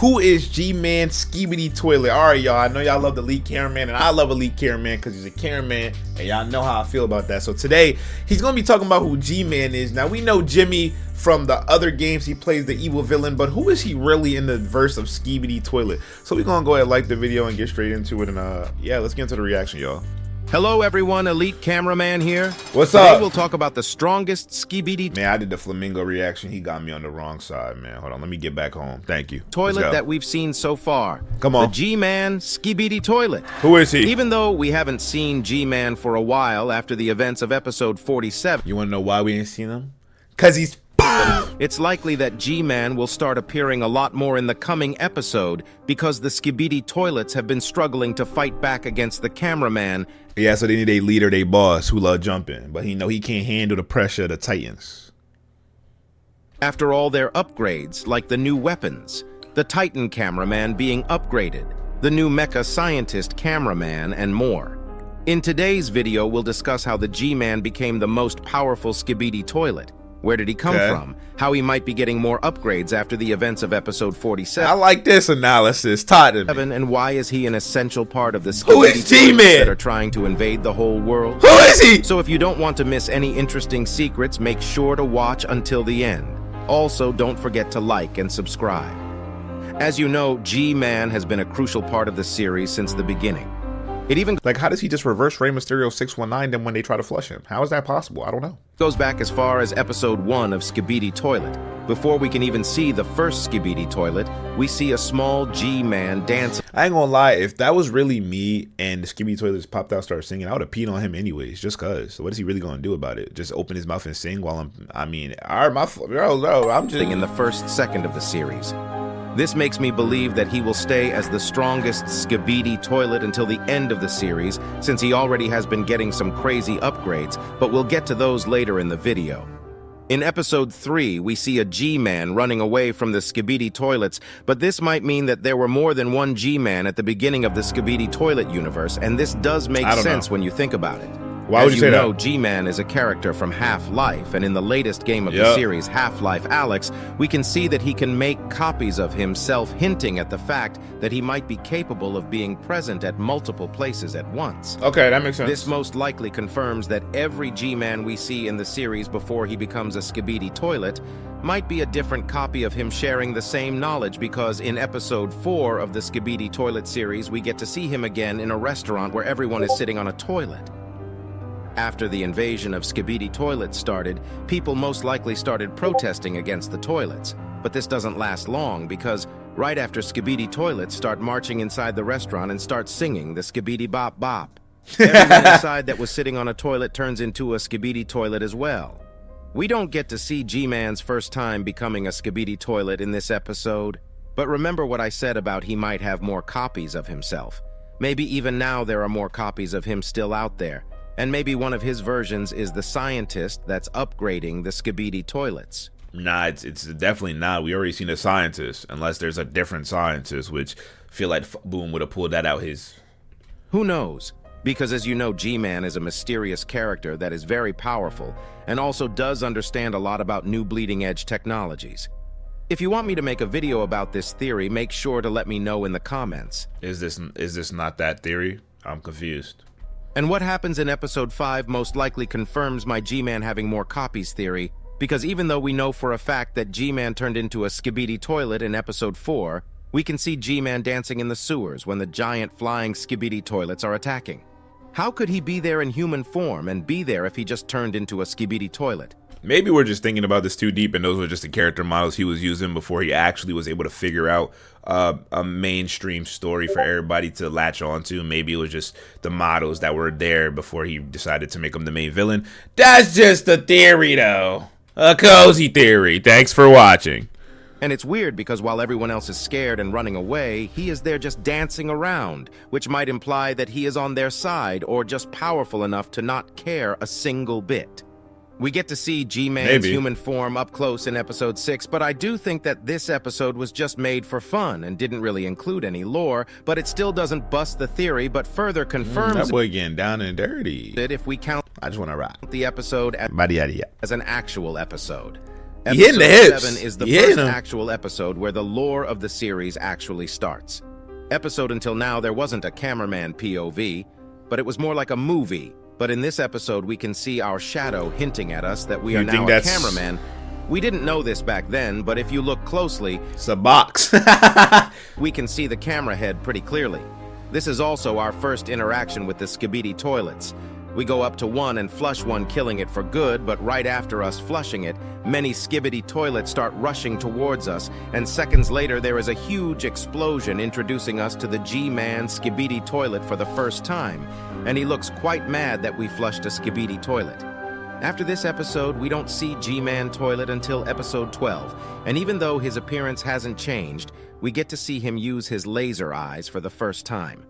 Who is G-Man Skibidi Toilet? All right, y'all. I know y'all love the Elite Cameraman, and I love Elite Cameraman because he's a cameraman, and y'all know how I feel about that. So today, he's going to be talking about who G-Man is. Now, we know Jimmy from the other games. He plays the evil villain, but who is he really in the verse of Skibidi Toilet? So we're going to go ahead and like the video and get straight into it. And yeah, let's get into the reaction, y'all. Hello everyone, Elite Cameraman here. What's Today up? We'll talk about the strongest Skibidi Man, I did the flamingo reaction. He got me on the wrong side, man. Hold on, let me get back home. Thank you. toilet that we've seen so far. Come on. The G-Man Skibidi Toilet. Who is he? Even though we haven't seen G-Man for a while after the events of episode 47, You want to know why we ain't seen him? Because he's... it's likely that G-Man will start appearing a lot more in the coming episode because the Skibidi Toilets have been struggling to fight back against the cameraman. Yeah, so they need a leader, they boss, who love jumping. But he know he can't handle the pressure of the Titans. After all their upgrades, like the new weapons, the Titan cameraman being upgraded, the new mecha scientist cameraman, and more. In today's video, we'll discuss how the G-Man became the most powerful Skibidi Toilet. Where did he come from? How he might be getting more upgrades after the events of episode 47. I like this analysis. Taught him. And why is he an essential part of the Who is Skibidi G-Man? Toilets that are trying to invade the whole world? Who is he? So if you don't want to miss any interesting secrets, make sure to watch until the end. Also, don't forget to like and subscribe. As you know, G-Man has been a crucial part of the series since the beginning. It even Like, how does he just reverse Rey Mysterio 619 then when they try to flush him? How is that possible? I don't know. goes back as far as episode 1 of Skibidi Toilet. Before we can even see the first Skibidi Toilet, we see a small G-Man dancing. I ain't gonna lie, if that was really me and the Skibidi Toilet just popped out, started singing, I would have peed on him anyways, just cause. So what is he really gonna do about it? Just open his mouth and sing while I'm just in the first second of the series. This makes me believe that he will stay as the strongest Skibidi Toilet until the end of the series, since he already has been getting some crazy upgrades, but we'll get to those later in the video. In episode 3, we see a G-Man running away from the Skibidi Toilets, but this might mean that there were more than one G-Man at the beginning of the Skibidi Toilet universe, and this does make sense when you think about it. Why would you say that? As you know, G-Man is a character from Half-Life, and in the latest game of the series, Half-Life Alyx, we can see that he can make copies of himself, hinting at the fact that he might be capable of being present at multiple places at once. Okay, that makes sense. This most likely confirms that every G-Man we see in the series before he becomes a Skibidi Toilet might be a different copy of him sharing the same knowledge, because in episode 4 of the Skibidi Toilet series, we get to see him again in a restaurant where everyone is sitting on a toilet. After the invasion of Skibidi Toilets started, people most likely started protesting against the toilets. But this doesn't last long, because right after Skibidi Toilets start marching inside the restaurant and start singing the Skibidi Bop Bop. Everyone inside that was sitting on a toilet turns into a Skibidi Toilet as well. We don't get to see G-Man's first time becoming a Skibidi Toilet in this episode, but remember what I said about he might have more copies of himself. Maybe even now there are more copies of him still out there. And maybe one of his versions is the scientist that's upgrading the Skibidi Toilets. Nah, it's definitely not. We already seen a scientist, unless there's a different scientist, which I feel like Boom would have pulled that out his... Who knows? Because as you know, G-Man is a mysterious character that is very powerful and also does understand a lot about new bleeding-edge technologies. If you want me to make a video about this theory, make sure to let me know in the comments. Is this not that theory? I'm confused. And what happens in episode 5 most likely confirms my G-Man having more copies theory, because even though we know for a fact that G-Man turned into a Skibidi Toilet in episode 4, we can see G-Man dancing in the sewers when the giant flying Skibidi Toilets are attacking. How could he be there in human form and be there if he just turned into a Skibidi Toilet? Maybe we're just thinking about this too deep, and those were just the character models he was using before he actually was able to figure out a mainstream story for everybody to latch onto. Maybe it was just the models that were there before he decided to make him the main villain. That's just a theory, though. A cozy theory. Thanks for watching. And it's weird because while everyone else is scared and running away, he is there just dancing around, which might imply that he is on their side or just powerful enough to not care a single bit. We get to see G-Man's human form up close in episode 6, but I do think that this episode was just made for fun and didn't really include any lore, but it still doesn't bust the theory, but further confirms that boy getting down and dirty. It if we count I just want to rock the episode as an actual episode. He hitting the Episode hips. 7 is the He hitting first him. actual episode where the lore of the series actually starts. Episode until now, there wasn't a cameraman POV, but it was more like a movie. But in this episode, we can see our shadow hinting at us that we are now a cameraman. We didn't know this back then, but if you look closely, it's a box. we can see the camera head pretty clearly. This is also our first interaction with the Skibidi toilets. We go up to one and flush one, killing it for good, but right after us flushing it, many Skibidi toilets start rushing towards us, and seconds later there is a huge explosion introducing us to the G-Man Skibidi toilet for the first time, and he looks quite mad that we flushed a Skibidi toilet. After this episode, we don't see G-Man toilet until episode 12, and even though his appearance hasn't changed, we get to see him use his laser eyes for the first time.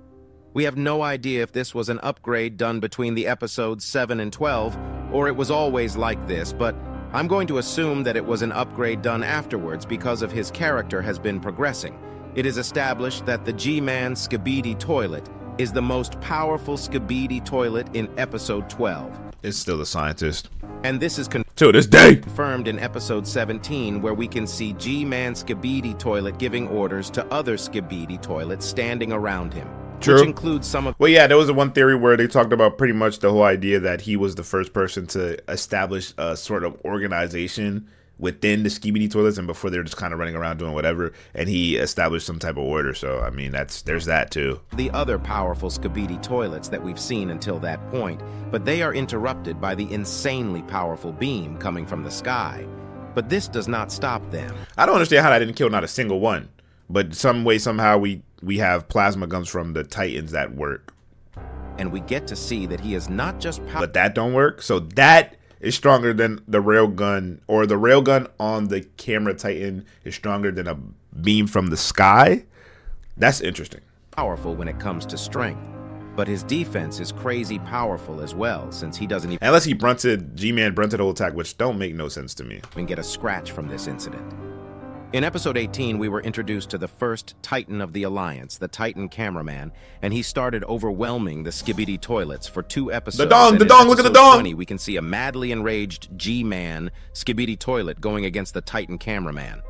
We have no idea if this was an upgrade done between the episodes 7 and 12, or it was always like this, but I'm going to assume that it was an upgrade done afterwards because of his character has been progressing. It is established that the G-Man Skibidi toilet is the most powerful Skibidi toilet in episode 12. It's still a scientist. And this is to this day confirmed in episode 17, where we can see G-Man Skibidi toilet giving orders to other Skibidi toilets standing around him. True. Which includes some of... Well, yeah, there was one theory where they talked about pretty much the whole idea that he was the first person to establish a sort of organization within the Skibidi toilets, and before they were just kind of running around doing whatever, and he established some type of order. So, I mean, there's that too. The other powerful Skibidi toilets that we've seen until that point, but they are interrupted by the insanely powerful beam coming from the sky. But this does not stop them. I don't understand how that didn't kill not a single one, but some way, somehow, we have plasma guns from the Titans that work. And we get to see that he is not just but that don't work. So that is stronger than the railgun, or the railgun on the camera Titan is stronger than a beam from the sky. That's interesting. Powerful when it comes to strength, but his defense is crazy powerful as well, since he doesn't even... Unless he G-Man brunted the whole attack, which don't make no sense to me. ...and get a scratch from this incident. In episode 18, we were introduced to the first Titan of the Alliance, the Titan cameraman, and he started overwhelming the Skibidi toilets for 2 episodes. The dong, look at the dong! 20, we can see a madly enraged G-Man Skibidi toilet going against the Titan cameraman.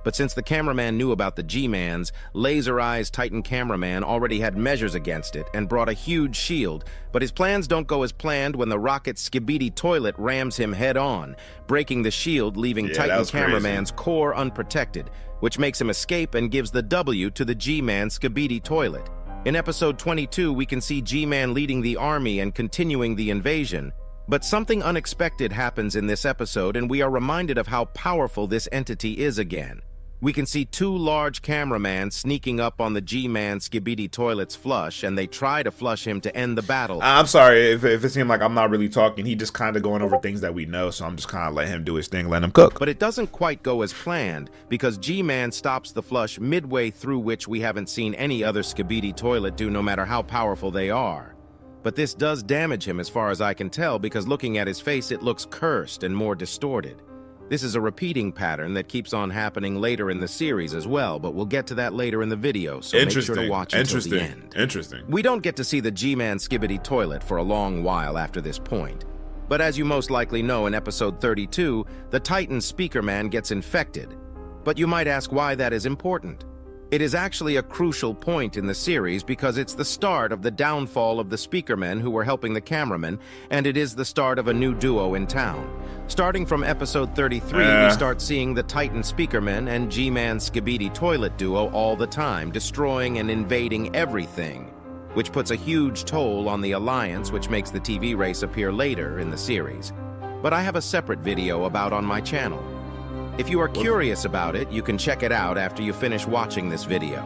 But since the cameraman knew about the G-Man's, Laser Eyes Titan cameraman already had measures against it and brought a huge shield, but his plans don't go as planned when the rocket Skibidi toilet rams him head-on, breaking the shield, leaving Titan cameraman's core unprotected, which makes him escape and gives the W to the G-Man Skibidi toilet. In episode 22, we can see G-Man leading the army and continuing the invasion, but something unexpected happens in this episode, and we are reminded of how powerful this entity is again. We can see 2 large cameramen sneaking up on the G-Man Skibidi toilet's flush, and they try to flush him to end the battle. I'm sorry if it seemed like I'm not really talking. He just kind of going over things that we know, so I'm just kind of letting him do his thing, letting him cook. But it doesn't quite go as planned, because G-Man stops the flush midway through, which we haven't seen any other Skibidi toilet do, no matter how powerful they are. But this does damage him as far as I can tell, because looking at his face, it looks cursed and more distorted. This is a repeating pattern that keeps on happening later in the series as well, but we'll get to that later in the video, so make sure to watch until the end. Interesting. We don't get to see the G-Man Skibidi toilet for a long while after this point. But as you most likely know, in episode 32, the Titan Speakerman gets infected. But you might ask why that is important. It is actually a crucial point in the series because it's the start of the downfall of the Speakermen who were helping the cameraman, and it is the start of a new duo in town. Starting from episode 33, we start seeing the Titan Speakermen and G-Man Skibidi toilet duo all the time, destroying and invading everything, which puts a huge toll on the Alliance, which makes the TV race appear later in the series. But I have a separate video about on my channel. If you are curious about it, you can check it out after you finish watching this video.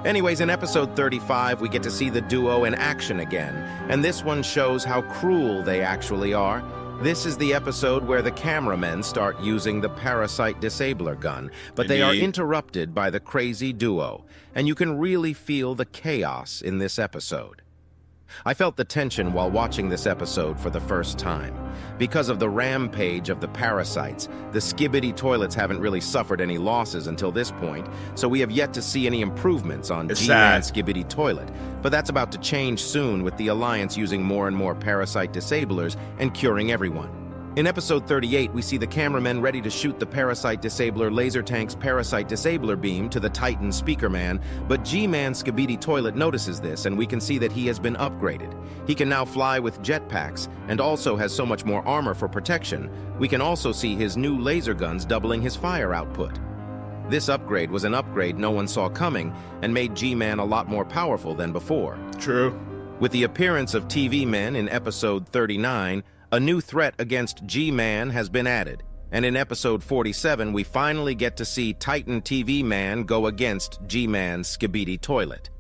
Anyways, in episode 35, we get to see the duo in action again, and this one shows how cruel they actually are. This is the episode where the cameramen start using the Parasite Disabler gun, but they are interrupted by the crazy duo, and you can really feel the chaos in this episode. I felt the tension while watching this episode for the first time. Because of the rampage of the parasites, the Skibidi toilets haven't really suffered any losses until this point, so we have yet to see any improvements on G-Man Skibidi toilet. But that's about to change soon with the Alliance using more and more parasite disablers and curing everyone. In episode 38, we see the cameramen ready to shoot the Parasite Disabler laser tank's Parasite Disabler beam to the Titan Speaker Man, but G-Man Skibidi Toilet notices this, and we can see that he has been upgraded. He can now fly with jetpacks, and also has so much more armor for protection. We can also see his new laser guns doubling his fire output. This upgrade was an upgrade no one saw coming, and made G-Man a lot more powerful than before. True. With the appearance of TV Men in episode 39, a new threat against G-Man has been added, and in episode 47 we finally get to see Titan TV Man go against G-Man Skibidi Toilet.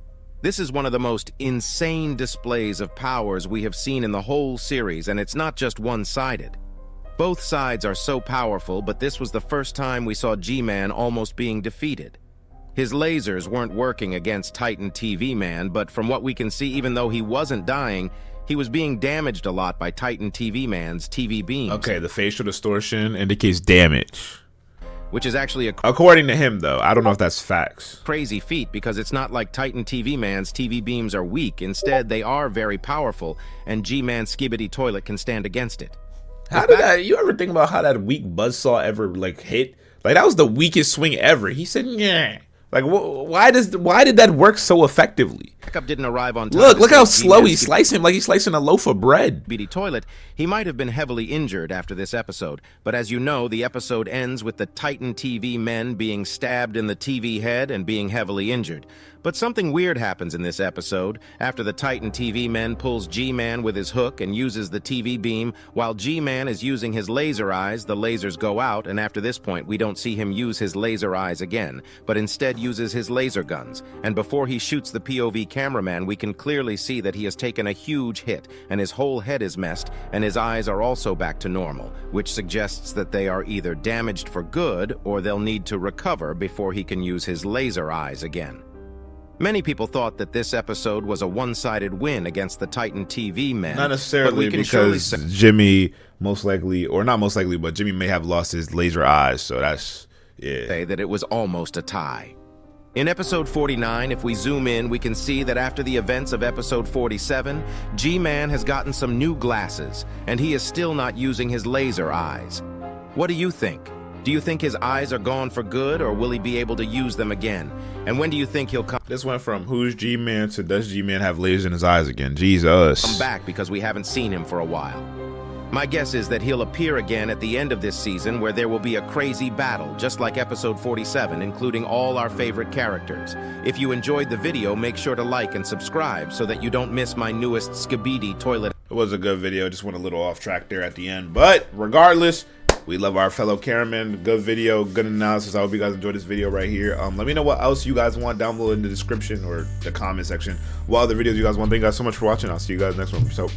This is one of the most insane displays of powers we have seen in the whole series, and it's not just one-sided. Both sides are so powerful, but this was the first time we saw G-Man almost being defeated. His lasers weren't working against Titan TV Man, but from what we can see, even though he wasn't dying, he was being damaged a lot by Titan TV Man's TV beams. Okay, the facial distortion indicates damage. Which is actually according to him, though. I don't know if that's facts. Crazy feat, because it's not like Titan TV Man's TV beams are weak. Instead, they are very powerful, and G-Man Skibidi Toilet can stand against it. How did that, you ever think about how that weak buzzsaw ever, like, hit? Like, that was the weakest swing ever. He said, yeah. Like, why did that work so effectively? Backup didn't arrive on time. Look how slow he sliced him, like he's slicing a loaf of bread. Skibidi Toilet, he might have been heavily injured after this episode, but as you know, the episode ends with the Titan TV men being stabbed in the TV head and being heavily injured. But something weird happens in this episode. After the Titan TV men pulls G-Man with his hook and uses the TV beam, while G-Man is using his laser eyes, the lasers go out, and after this point, we don't see him use his laser eyes again, but instead uses his laser guns. And before he shoots the POV cameraman, we can clearly see that he has taken a huge hit, and his whole head is messed, and his eyes are also back to normal, which suggests that they are either damaged for good, or they'll need to recover before he can use his laser eyes again. Many people thought that this episode was a one-sided win against the Titan TV men. Not necessarily, because Jimmy most likely, or not most likely, but Jimmy may have lost his laser eyes, so that's, yeah. Say that it was almost a tie. In episode 49, if we zoom in, we can see that after the events of episode 47, G-Man has gotten some new glasses, and he is still not using his laser eyes. What do you think? Do you think his eyes are gone for good, or will he be able to use them again? And when do you think he'll come? This went from who's G-Man to does G-Man have lasers in his eyes again? Jesus. Come back, because we haven't seen him for a while. My guess is that he'll appear again at the end of this season, where there will be a crazy battle, just like episode 47, including all our favorite characters. If you enjoyed the video, make sure to like and subscribe so that you don't miss my newest Skibidi Toilet. It was a good video, just went a little off track there at the end, but regardless, we love our fellow cameraman. Good video, good analysis. I hope you guys enjoyed this video right here. Let me know what else you guys want down below in the description or the comment section. What other videos you guys want. Thank you guys so much for watching. I'll see you guys next one. Peace out.